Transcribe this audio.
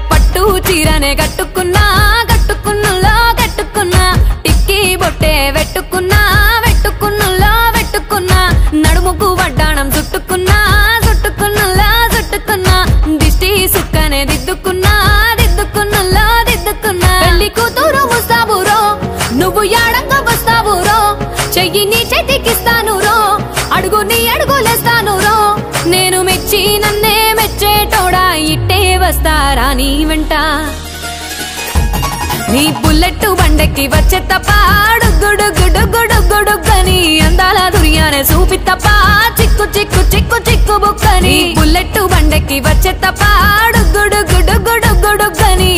పట్టు చీరనే కట్టుకున్నా కట్టుకున్నులో కట్టుకున్నా టిక్కీ బొట్టే వెట్టుకున్నా వెట్టుకున్నులో వెట్టుకున్నా నడుముకు వడ్డాణం చుట్టుకున్నా చుట్టుకున్నులో చుట్టుకున్నా దిష్టి సుక్కనే దిద్దుకున్నా దిద్దుకున్నులో దిద్దుకున్నా పెళ్లి కూతురు ముస్తాబురో నువ్వు యాడంగా వస్తావురో చెయ్యి నీ చేతికిస్తాను రో అడుగు నీ అడుగులేస్తాను రో నేను మెచ్చి నన్నే మెచ్చేటోడా ఇట్టే వస్తారా నీ వెంట నీ బుల్లెట్ బండెక్కి వచ్చే తప్ప గుడుగుడుగుడుగుడుగుడుగని అందాల దుర్యానే చూపి తప్ప చిక్కు చిక్కు చిక్కు చిక్కు బుక్కని బుల్లెట్ బండెక్కి వచ్చే తప్ప గుడుగుడుగుడుగుడుగని